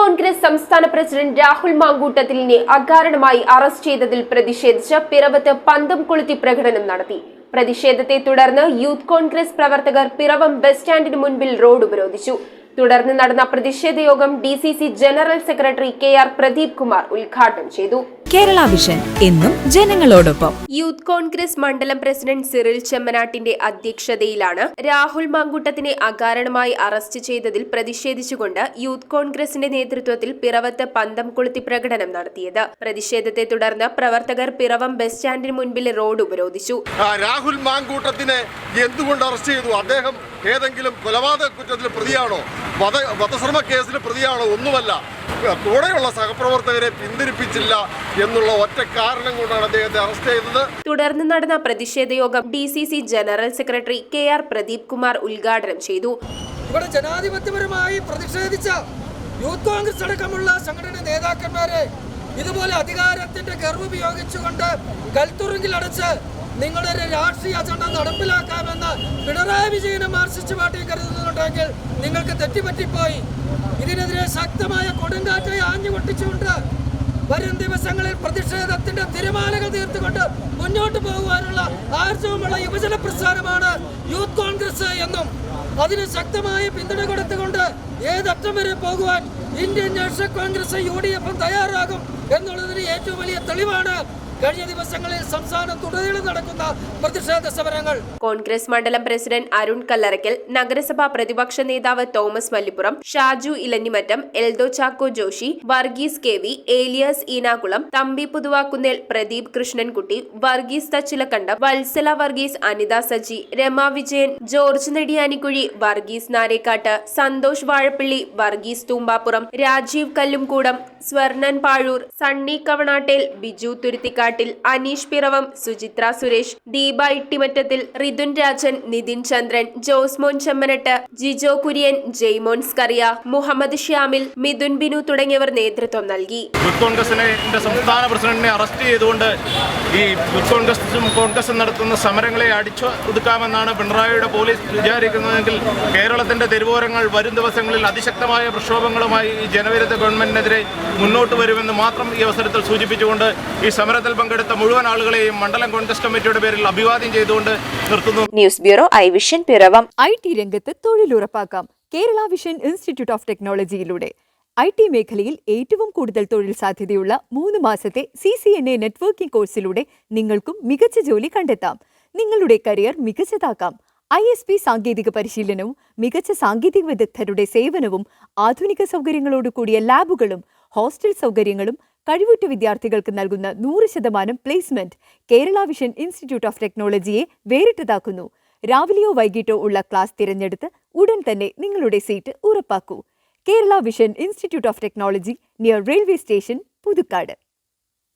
കോൺഗ്രസ് സംസ്ഥാന പ്രസിഡന്റ് രാഹുൽ മാങ്കൂട്ടത്തിലിനെ അകാരണമായി അറസ്റ്റ് ചെയ്തതിൽ പ്രതിഷേധിച്ച് പിറവത്ത് പന്തം കൊളുത്തി പ്രകടനം നടത്തി. പ്രതിഷേധത്തെ തുടർന്ന് യൂത്ത് കോൺഗ്രസ് പ്രവർത്തകർ പിറവം ബസ് സ്റ്റാൻഡിന് മുൻപിൽ റോഡ് ഉപരോധിച്ചു. തുടർന്ന് നടന്ന പ്രതിഷേധ യോഗം DCC general secretary KR Pradeep Kumar ഉദ്ഘാടനം ചെയ്തു. കേരള വിഷൻ എന്നും ജനങ്ങളോടൊപ്പം. യൂത്ത് കോൺഗ്രസ് മണ്ഡലം പ്രസിഡന്റ് സിറിൽ ചെമ്മനാട്ടിന്റെ അധ്യക്ഷതയിലാണ് രാഹുൽ മാങ്കൂട്ടത്തിനെ അകാരണമായി അറസ്റ്റ് ചെയ്തതിൽ പ്രതിഷേധിച്ചുകൊണ്ട് യൂത്ത് കോൺഗ്രസിന്റെ നേതൃത്വത്തിൽ പിറവത്ത് പന്തം കൊളുത്തി പ്രകടനം നടത്തിയത്. പ്രതിഷേധത്തെ തുടർന്ന് പ്രവർത്തകർ പിറവം ബസ് സ്റ്റാൻഡിന് മുൻപിൽ റോഡ് ഉപരോധിച്ചു. രാഹുൽ മാങ്കൂട്ടത്തിനെ എന്തുകൊണ്ട് അറസ്റ്റ് ചെയ്തു? അദ്ദേഹം ഏതെങ്കിലും കൊലപാതക കുറ്റത്തിൽ പ്രതിയാണോ, വധശ്രമ കേസിൽ പ്രതിയാണോ? ഒന്നുമല്ല. കൂടെയുള്ള സഹപ്രവർത്തകരെ പിന്തിരിപ്പിച്ചില്ല എന്നുള്ള ഒറ്റ കാരണം കൊണ്ടാണ് അദ്ദേഹത്തെ അറസ്റ്റ് ചെയ്തത്. തുടർന്ന് നടന്ന പ്രതിഷേധ യോഗം DCC general secretary KR Pradeep Kumar ഉദ്ഘാടനം ചെയ്തു. ഇവിടെ ജനാധിപത്യപരമായി പ്രതിഷേധിച്ച യൂത്ത് കോൺഗ്രസ് അടക്കമുള്ള സംഘടന നേതാക്കന്മാരെ ഇതുപോലെ അധികാരത്തിന്റെ ഗർവ് ഉപയോഗിച്ചുകൊണ്ട് കൽത്തുറുങ്കിൽ അടച്ച് നിങ്ങളുടെ രാഷ്ട്രീയ അജണ്ട നടപ്പിലാക്കാമെന്ന് പിണറായി വിജയനെ മാർക്സിസ്റ്റ് പാർട്ടി കരുതുന്നുണ്ടെങ്കിൽ നിങ്ങൾക്ക് തെറ്റിപ്പറ്റിപ്പോയി. ഇതിനെതിരെ ശക്തമായ കൊടുങ്കാറ്റായി ആഞ്ഞുകൊട്ടിച്ചുകൊണ്ട് വരും ദിവസങ്ങളിൽ പ്രതിഷേധത്തിന്റെ തിരമാലകൾ തീർത്തുകൊണ്ട് മുന്നോട്ട് പോകുവാനുള്ള ആർജവമുള്ള യുവജന പ്രസ്ഥാനമാണ് യൂത്ത് കോൺഗ്രസ് എന്നും അതിന് ശക്തമായ പിന്തുണ കൊടുത്തുകൊണ്ട് ഏതറ്റം വരെ പോകുവാൻ ഇന്ത്യൻ നാഷണൽ കോൺഗ്രസ് UDF തയ്യാറാകും എന്നുള്ളതിന് ഏറ്റവും വലിയ തെളിവാണ് കഴിഞ്ഞ ദിവസങ്ങളിൽ സംസ്ഥാനത്തുടനീളം നടക്കുന്ന പ്രതിഷേധ സമരങ്ങൾ. കോൺഗ്രസ് മണ്ഡലം പ്രസിഡന്റ് അരുൺ കല്ലറയ്ക്കൽ, നഗരസഭാ പ്രതിപക്ഷ നേതാവ് Thomas Mallippuram, Shaju Elanjimattam, Eldho Chacko Joshi, Varghese KV, Eliyas Eenakulam, Thampi Puthuvakkunnel, Pradeep Krishnankutty, Varghese Thachilakandam, Vatsala Varghese, Anitha Saji, Rema Vijayan, George Nediyanikuzhi, Varghese Narekkattu, Santhosh Vazhappally, Varghese Thoombapuram, Rajeev Kallumkoodam, Swarnan Pazhoor, Sunny Kavanattel, Biju Thuruthikattil, Aneesh Piravom, Suchithra Suresh, Deepa Ittimattathil, Rithun Rajan, Nithin Chandran, Josemon Chemmanattu, Jijo Kurian, Jaimon Scaria, Muhammad Shyamil, Mithun Binu തുടങ്ങിയവർ നേതൃത്വം നൽകി. യൂത്ത് കോൺഗ്രസിന്റെ സംസ്ഥാന പ്രസിഡന്റിനെ അറസ്റ്റ് ചെയ്തുകൊണ്ട് ഈ യൂത്ത് കോൺഗ്രസ് നടത്തുന്ന സമരങ്ങളെ അടിച്ചൊതുക്കാമെന്നാണ് പിണറായിയുടെ പോലീസ് വിചാരിക്കുന്നതെങ്കിൽ കേരളത്തിന്റെ തെരുവോരങ്ങൾ വരും ദിവസങ്ങളിൽ അതിശക്തമായ പ്രക്ഷോഭങ്ങളുമായി ഈ ജനവിരുദ്ധ ഗവൺമെന്റിനെതിരെ മുന്നോട്ട് വരുമെന്ന് മാത്രം ഈ അവസരത്തിൽ സൂചിപ്പിച്ചുകൊണ്ട് ഈ സമരത്തിൽ പങ്കെടുത്ത മുഴുവൻ ആളുകളെയും മണ്ഡലം കോൺഗ്രസ് കമ്മിറ്റിയുടെ പേരിൽ അഭിവാദ്യം ചെയ്തുകൊണ്ട് നിർത്തുന്നു. News bureau iVision Piravom. IT രംഗത്ത് തൊഴിലുറപ്പാക്കാം കേരള വിഷൻ ഇൻസ്റ്റിറ്റ്യൂട്ട് ഓഫ് ടെക്നോളജിയിലൂടെ. IT മേഖലയിൽ ഏറ്റവും കൂടുതൽ തൊഴിൽ സാധ്യതയുള്ള 3 മാസത്തെ CCNA നെറ്റ്വർക്കിംഗ് കോഴ്സിലൂടെ നിങ്ങൾക്കും മികച്ച ജോലി കണ്ടെത്താം. നിങ്ങളുടെ കരിയർ മികച്ചതാക്കാം. ISP സാങ്കേതിക പരിശീലനവും മികച്ച സാങ്കേതിക വിദഗ്ധരുടെ സേവനവും ആധുനിക സൗകര്യങ്ങളോടുകൂടിയ ലാബുകളും ഹോസ്റ്റൽ സൗകര്യങ്ങളും കഴിവുറ്റ വിദ്യാർത്ഥികൾക്ക് നൽകുന്ന 100% placement Kerala vision institute of ടെക്നോളജിയെ വേറിട്ടതാക്കുന്നു. രാവിലെയോ വൈകിട്ടോ ഉള്ള ക്ലാസ് തിരഞ്ഞെടുത്ത് ഉടൻ തന്നെ നിങ്ങളുടെ സീറ്റ് ഉറപ്പാക്കൂ. Kerala vision institute of technology, near railway station, Puthukkad.